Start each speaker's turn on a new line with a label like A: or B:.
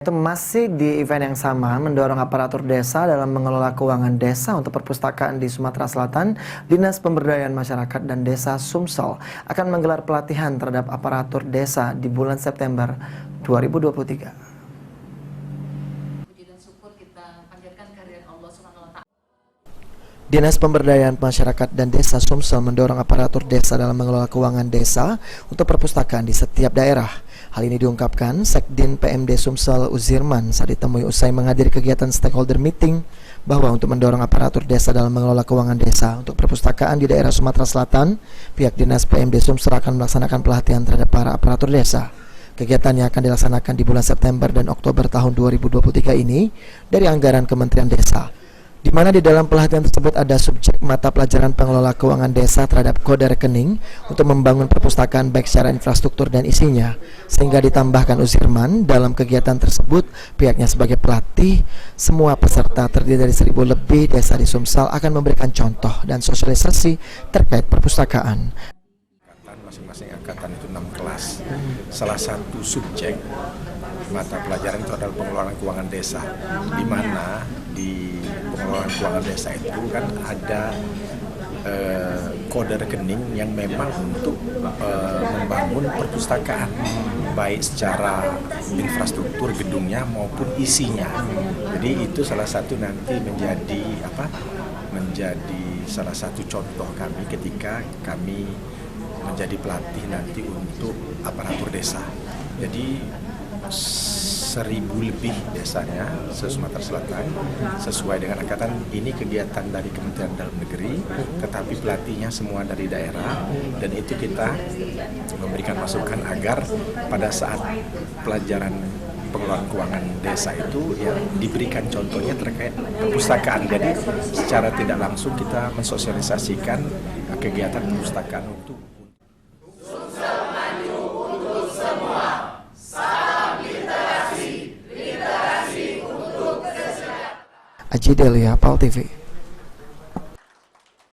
A: Itu masih di event yang sama, mendorong aparatur desa dalam mengelola keuangan desa untuk perpustakaan di Sumatera Selatan. Dinas Pemberdayaan Masyarakat dan Desa Sumsel akan menggelar pelatihan terhadap aparatur desa di bulan September 2023. Dinas Pemberdayaan Masyarakat dan Desa Sumsel mendorong aparatur desa dalam mengelola keuangan desa untuk perpustakaan di setiap daerah. Hal ini diungkapkan Sekdin PMD Sumsel Uzirman saat ditemui usai menghadiri kegiatan stakeholder meeting bahwa untuk mendorong aparatur desa dalam mengelola keuangan desa untuk perpustakaan di daerah Sumatera Selatan, pihak Dinas PMD Sumsel akan melaksanakan pelatihan terhadap para aparatur desa. Kegiatan yang akan dilaksanakan di bulan September dan Oktober tahun 2023 ini dari anggaran Kementerian Desa, di mana di dalam pelatihan tersebut ada subjek mata pelajaran pengelola keuangan desa terhadap kode rekening untuk membangun perpustakaan baik secara infrastruktur dan isinya. Sehingga ditambahkan Uzirman, dalam kegiatan tersebut pihaknya sebagai pelatih, semua peserta terdiri dari 1.000 lebih desa di Sumsel akan memberikan contoh dan sosialisasi terkait perpustakaan.
B: Masing-masing angkatan itu 6 kelas. Salah satu subjek mata pelajaran itu adalah pengelolaan keuangan desa, di mana di pengelolaan keuangan desa itu kan ada kode rekening yang memang untuk membangun perpustakaan, baik secara infrastruktur gedungnya maupun isinya. Jadi itu salah satu nanti menjadi salah satu contoh kami ketika kami menjadi pelatih nanti untuk aparatur desa. Jadi 1.000 lebih desanya se-Sumatera Selatan sesuai dengan angkatan. Ini kegiatan dari Kementerian Dalam Negeri, tetapi pelatihnya semua dari daerah, dan itu kita memberikan masukan agar pada saat pelajaran pengelolaan keuangan desa itu ya diberikan contohnya terkait perpustakaan. Jadi secara tidak langsung kita mensosialisasikan kegiatan perpustakaan untuk
A: Aji Delia, PAL TV.